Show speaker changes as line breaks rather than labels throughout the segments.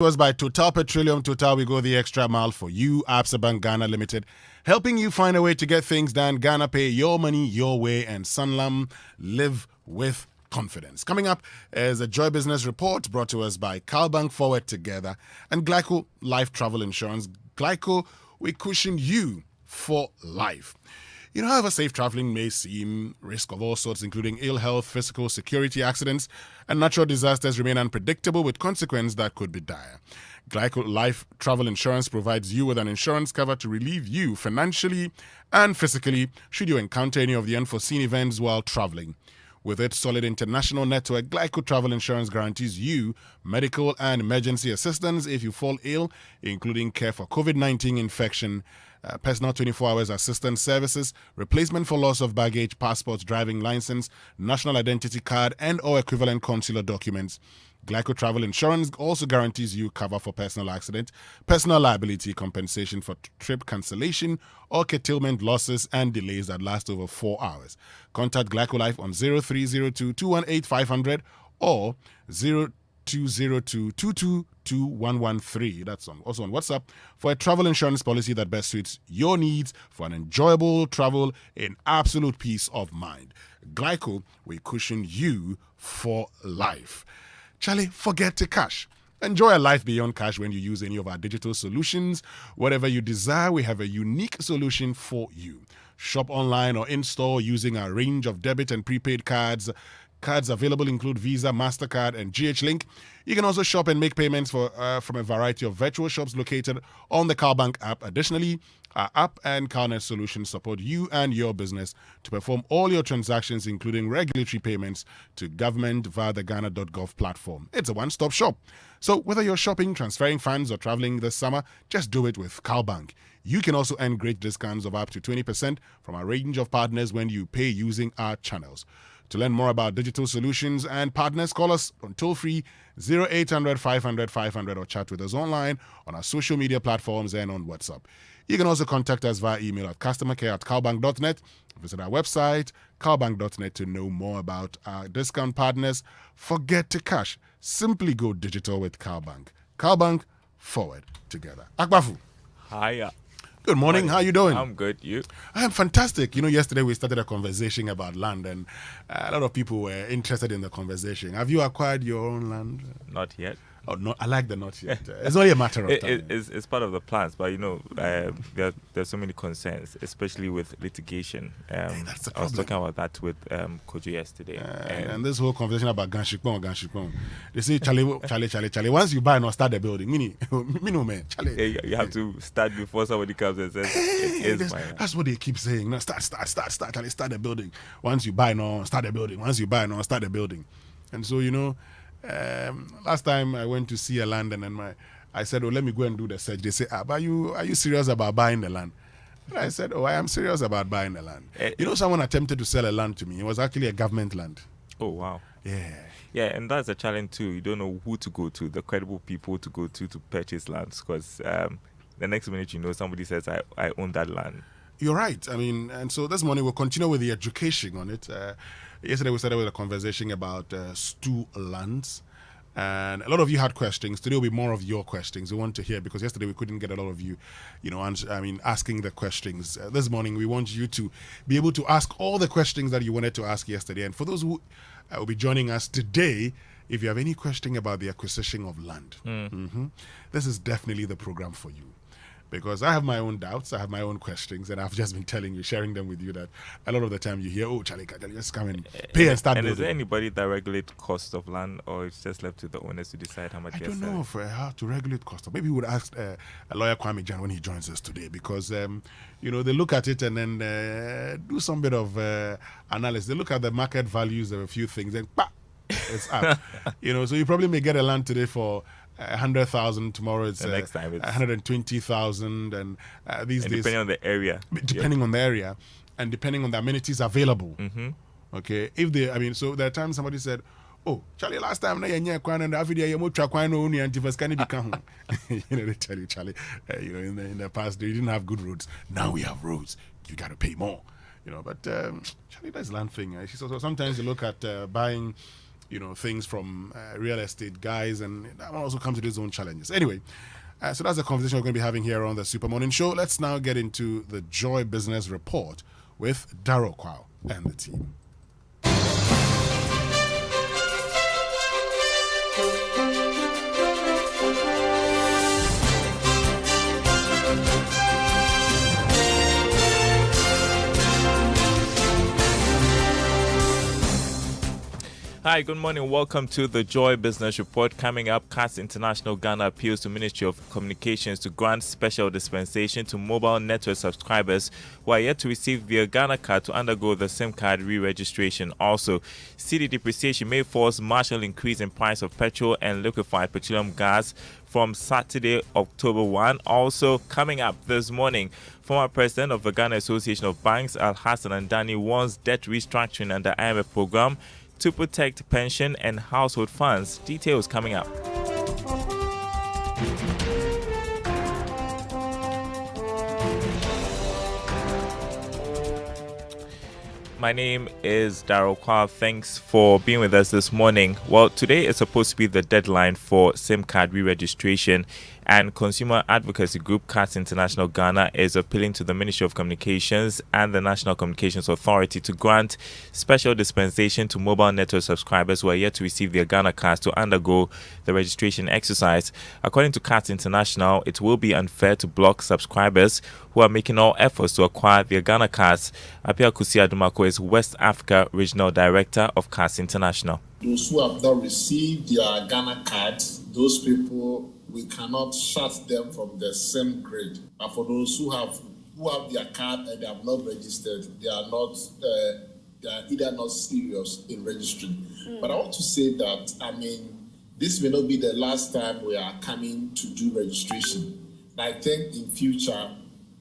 Was by Total Petroleum. Total, we go the extra mile for you. Absa Bank Ghana Limited, helping you find a way to get things done. Ghana Pay, your money, your way, and Sanlam, live with confidence. Coming up is a Joy Business Report brought to us by CalBank Forward Together and Glyco Life Travel Insurance. Glyco, we cushion you for life. You know, however safe traveling may seem, risk of all sorts, including ill health, physical, security, accidents, and natural disasters remain unpredictable with consequences that could be dire. Glyco Life Travel Insurance provides you with an insurance cover to relieve you financially and physically should you encounter any of the unforeseen events while traveling. With its solid international network, Glyco Travel Insurance guarantees you medical and emergency assistance if you fall ill, including care for COVID-19 infection, personal 24 hours assistance services, replacement for loss of baggage, passports, driving license, national identity card, and or equivalent consular documents. Glyco Travel Insurance also guarantees you cover for personal accident, personal liability compensation for trip cancellation or curtailment losses and delays that last over 4 hours. Contact Glyco Life on 0302 218 500 or 0202 222 113. That's also on WhatsApp for a travel insurance policy that best suits your needs for an enjoyable travel in absolute peace of mind. Glyco, we cushion you for life. Charlie, forget to cash. Enjoy a life beyond cash when you use any of our digital solutions. Whatever you desire, we have a unique solution for you. Shop online or in-store using our range of debit and prepaid cards. Cards available include Visa, MasterCard, and GH-Link. You can also shop and make payments from a variety of virtual shops located on the CalBank app. Additionally, our app and CalNet solutions support you and your business to perform all your transactions, including regulatory payments to government via the Ghana.gov platform. It's a one-stop shop. So whether you're shopping, transferring funds, or traveling this summer, just do it with CalBank. You can also earn great discounts of up to 20% from our range of partners when you pay using our channels. To learn more about digital solutions and partners, call us on toll-free 0800 500 500 or chat with us online on our social media platforms and on WhatsApp. You can also contact us via email at customercare@calbank.net. Visit our website, calbank.net, to know more about our discount partners. Forget to cash. Simply go digital with CalBank. CalBank, forward together. Akbafu.
Hiya.
Good morning. How are you doing?
I'm good. You?
I am fantastic. You know, yesterday we started a conversation about land, and a lot of people were interested in the conversation. Have you acquired your own land?
Not yet.
Oh, no, I like the not yet. It's only a matter of time.
It's part of the plans, but you know, there's so many concerns, especially with litigation.
That's the problem.
I was talking about that with Kojo yesterday.
And this whole conversation about Ganshikpon. They say, Charlie, once you buy and start the building, man, Charlie.
You have to start before somebody comes and says,
that's what they keep saying. No, start, Charlie, start the building. Once you buy, no, start the building. Once you buy, no, start the building. And so, you know, last time I went to see a land, and then I said, oh, let me go and do the search. They say, but are you serious about buying the land? And I said, oh, I am serious about buying the land. You know, someone attempted to sell a land to me. It was actually a government land.
Oh, wow.
Yeah,
and that's a challenge too. You don't know who to go to, the credible people to go to purchase lands, because the next minute you know somebody says, I own that land.
You're right. I mean, and so this morning we'll continue with the education on it. Yesterday we started with a conversation about stew lands, and a lot of you had questions. Today will be more of your questions. We want to hear, because yesterday we couldn't get a lot of you, asking the questions. This morning we want you to be able to ask all the questions that you wanted to ask yesterday. And for those who will be joining us today, if you have any question about the acquisition of land, this is definitely the program for you. Because I have my own doubts, I have my own questions, and I've just been sharing them with you, that a lot of the time you hear, oh, Charlie, just come and pay and start building.
And is there anybody that regulates cost of land, or it's just left to the owners to decide how much
I don't know how to regulate cost of. Maybe we would ask a lawyer, Kwame Jan, when he joins us today, because, they look at it and then do some bit of analysis. They look at the market values of a few things, and it's up. So you probably may get a land today for 100,000. Tomorrow it's
the next time it's
120,000, and these days,
depending on the area,
on the area, and depending on the amenities available. Okay, so there are times somebody said, oh, Charlie, last time they tell you, Charlie, in the past they didn't have good roads. Now we have roads. You got to pay more. But Charlie, that's land thing. So sometimes you look at buying things from real estate guys, and that one also comes with its own challenges. Anyway, so that's the conversation we're going to be having here on the Super Morning Show. Let's now get into the Joy Business Report with Acquah and the team.
Hi, good morning. Welcome to the Joy Business Report. Coming up, CATS International Ghana appeals to Ministry of Communications to grant special dispensation to mobile network subscribers who are yet to receive their Ghana card to undergo the SIM card re-registration. Also, cedi depreciation may force marginal increase in price of petrol and liquefied petroleum gas from Saturday, October 1. Also, coming up this morning, former president of the Ghana Association of Banks, Al-Hassan Andani, warns debt restructuring under IMF program to protect pension and household funds. Details coming up. My name is Acquah. Thanks for being with us this morning. Well, today is supposed to be the deadline for SIM card re-registration, and consumer advocacy group CATS International Ghana is appealing to the Ministry of Communications and the National Communications Authority to grant special dispensation to mobile network subscribers who are yet to receive their Ghana cards to undergo the registration exercise. According to CATS International, it will be unfair to block subscribers who are making all efforts to acquire their Ghana cards. Acquah Owosu-Aboagye is West Africa Regional Director of CATS International.
Those who have not received their Ghana cards, those people, we cannot shut them from the same grade. But for those who have their card and they have not registered, they are either not serious in registering. But I want to say that, this may not be the last time we are coming to do registration. I think in future,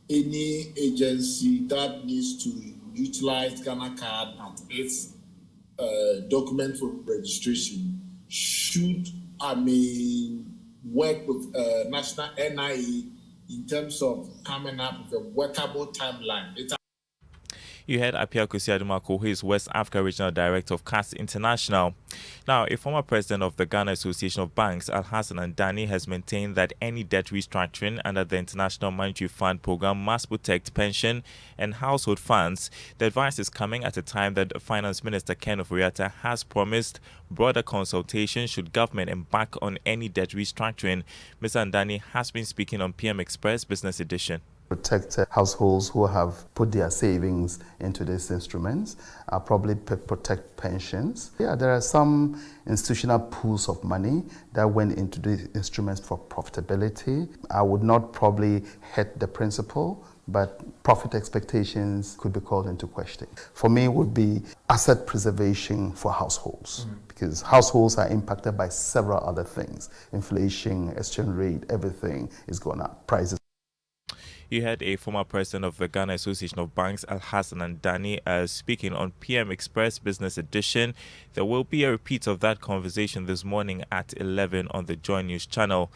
any agency that needs to utilize Ghana card at its document for registration should, work with National NIE in terms of coming up with a workable timeline.
You heard Acquah Owosu-Aboagye, who is West Africa Regional Director of CATS International. Now, a former president of the Ghana Association of Banks, Al-Hassan Andani, has maintained that any debt restructuring under the International Monetary Fund program must protect pension and household funds. The advice is coming at a time that Finance Minister Ken Ofori-Atta has promised broader consultation should government embark on any debt restructuring. Mr. Andani has been speaking on PM Express Business Edition.
Protect households who have put their savings into these instruments, probably protect pensions. Yeah, there are some institutional pools of money that went into these instruments for profitability. I would not probably hit the principle, but profit expectations could be called into question. For me, it would be asset preservation for households, because households are impacted by several other things. Inflation, exchange rate, everything is going up. Prices.
You had a former president of the Ghana Association of Banks, Al-Hassan Andani, speaking on PM Express Business Edition. There will be a repeat of that conversation this morning at 11 on the Joy News channel.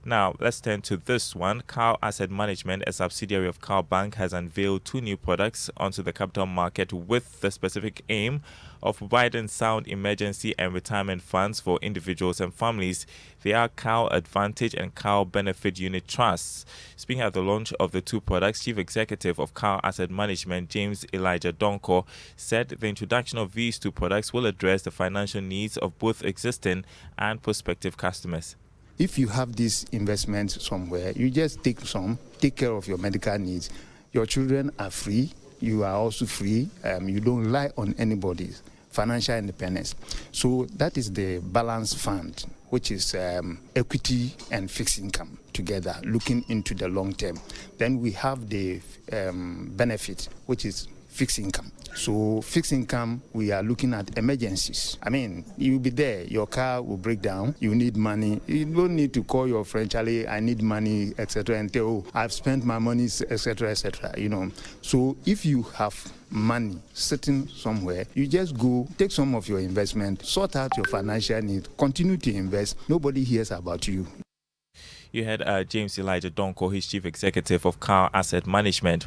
Now, let's turn to this one. Acquah Asset Management, a subsidiary of Acquah Bank, has unveiled 2 new products onto the capital market with the specific aim of providing sound emergency and retirement funds for individuals and families. They are Acquah Advantage and Acquah Benefit Unit Trusts. Speaking at the launch of the 2 products, Chief Executive of Acquah Asset Management, James Elijah Donko, said the introduction of these 2 products will address the financial needs of both existing and prospective customers.
If you have this investment somewhere, you just take care of your medical needs. Your children are free. You are also free. You don't rely on anybody's financial independence. So that is the balance fund, which is equity and fixed income together, looking into the long term. Then we have the benefit, which is fixed income. So fixed income, we are looking at emergencies. You'll be there, your car will break down, you need money. You don't need to call your friend, Charlie, I need money, etc. and tell, oh, I've spent my money, etc., etc. So if you have money sitting somewhere, you just go, take some of your investment, sort out your financial needs, continue to invest. Nobody hears about you.
You had James Elijah Donko, his chief executive of Acquah Asset Management.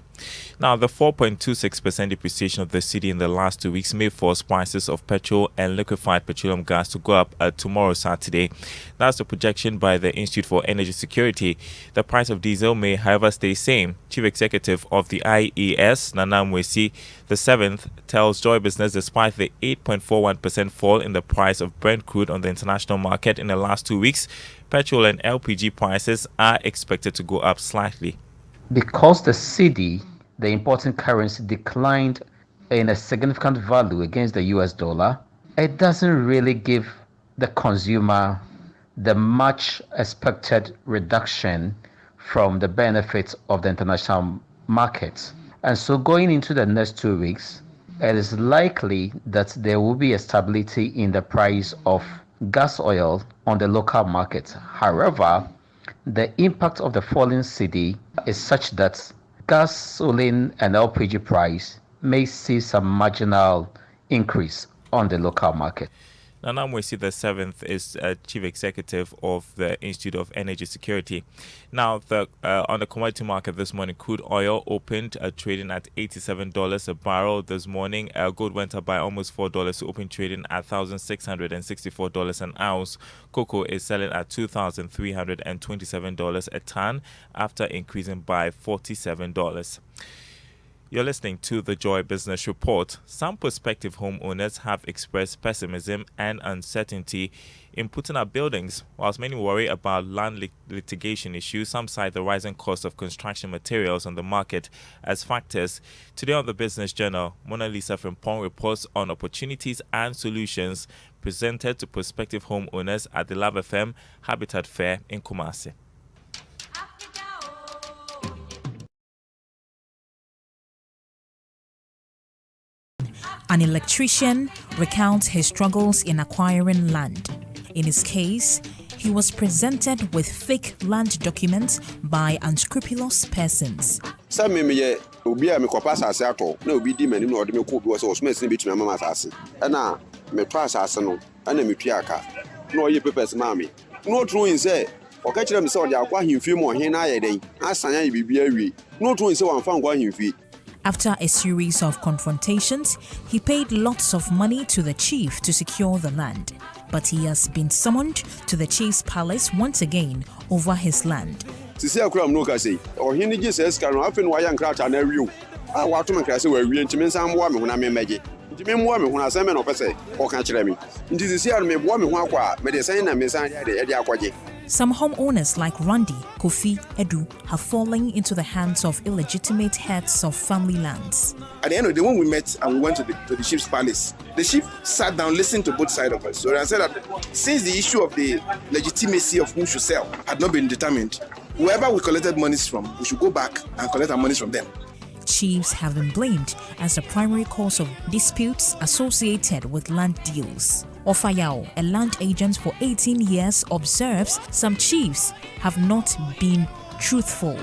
Now, the 4.26% depreciation of the cedi in the last 2 weeks may force prices of petrol and liquefied petroleum gas to go up tomorrow, Saturday. That's the projection by the Institute for Energy Security. The price of diesel may, however, stay same. Chief executive of the IES, Nana Mwesi, the 7th, tells Joy Business despite the 8.41% fall in the price of Brent crude on the international market in the last 2 weeks, petrol and LPG prices are expected to go up slightly.
Because the cedi, the important currency, declined in a significant value against the US dollar, it doesn't really give the consumer the much expected reduction from the benefits of the international markets. And so going into the next 2 weeks, it is likely that there will be a stability in the price of gas oil on the local market. However, the impact of the falling cedi is such that gasoline and LPG price may see some marginal increase on the local market.
Nana Mwesi, the 7th, is chief executive of the Institute of Energy Security. Now, on the commodity market this morning, crude oil opened trading at $87 a barrel this morning. Gold went up by almost $4 to open trading at $1,664 an ounce. Cocoa is selling at $2,327 a ton after increasing by $47. You're listening to the Joy Business Report. Some prospective homeowners have expressed pessimism and uncertainty in putting up buildings. Whilst many worry about land litigation issues, some cite the rising cost of construction materials on the market as factors. Today on the Business Journal, Mona Lisa Frimpong reports on opportunities and solutions presented to prospective homeowners at the Love FM Habitat Fair in Kumasi.
An electrician recounts his struggles in acquiring land. In his case, he was presented with fake land documents by unscrupulous persons. After a series of confrontations, he paid lots of money to the chief to secure the land. But he has been summoned to the chief's palace once again over his land. Some homeowners like Randy, Kofi, Edu have fallen into the hands of illegitimate heads of family lands.
At the end of the day, when we met and we went to the chief's palace, the chief sat down, listened to both sides of us. So I said that since the issue of the legitimacy of who should sell had not been determined, whoever we collected monies from, we should go back and collect our monies from them.
Chiefs have been blamed as the primary cause of disputes associated with land deals. Ofayao, a land agent for 18 years, observes some chiefs have not been truthful.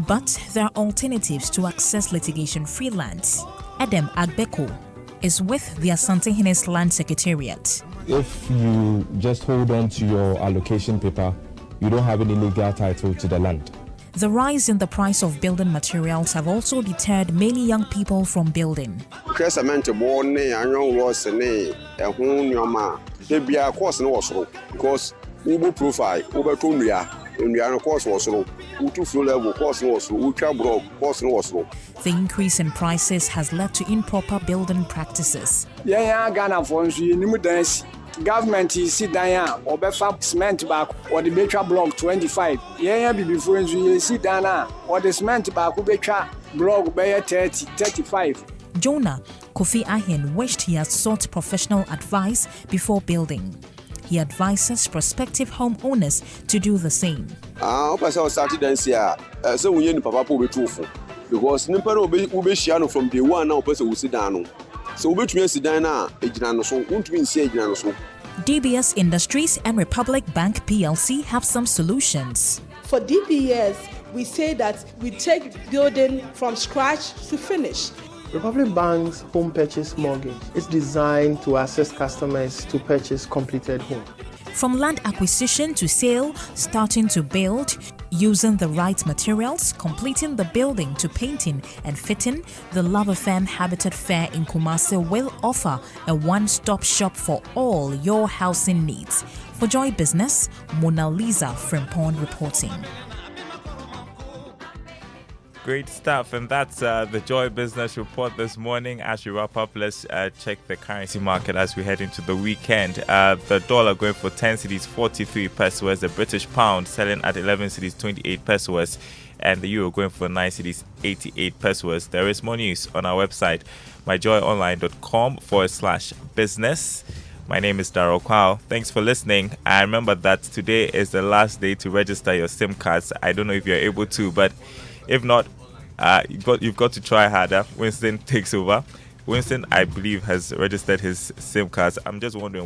But there are alternatives to access litigation-free lands. Adam Agbeko is with the Asante Henes Land Secretariat.
If you just hold on to your allocation paper, you don't have any legal title to the land.
The rise in the price of building materials have also deterred many young people from building.
Because Uber profile, Uber Tumria, and we are of course also.
The increase in prices has led to improper building practices.
Government is sit down or befa cement back or the betra block 25. Before you sit down or the cement back betra block by 30, 35.
Jonah Kofi Ahin wished he had sought professional advice before building. He advises prospective homeowners to do the same.
Because from day one now person will sit down. So which means sit down now, so won't we see
DBS Industries and Republic Bank PLC have some solutions.
For DBS, we say that we take building from scratch to finish.
Republic Bank's home purchase mortgage is designed to assist customers to purchase completed home.
From land acquisition to sale, starting to build, using the right materials, completing the building to painting and fitting, the Love FM Habitat Fair in Kumasi will offer a one-stop shop for all your housing needs. For Joy Business, Mona Lisa Frimpong reporting.
Great stuff, and that's the Joy Business Report this morning. As we wrap up, let's check the currency market as we head into the weekend. The dollar going for 10 cedis 43 pesos, the British pound selling at 11 cedis 28 pesos, and the euro going for 9 cedis 88 pesos. There is more news on our website, myjoyonline.com/business. My name is Acquah. Thanks for listening. And remember that today is the last day to register your SIM cards. I don't know if you're able to, but if not, you've got to try harder. Winston takes over. Winston, I believe, has registered his SIM cards. I'm just wondering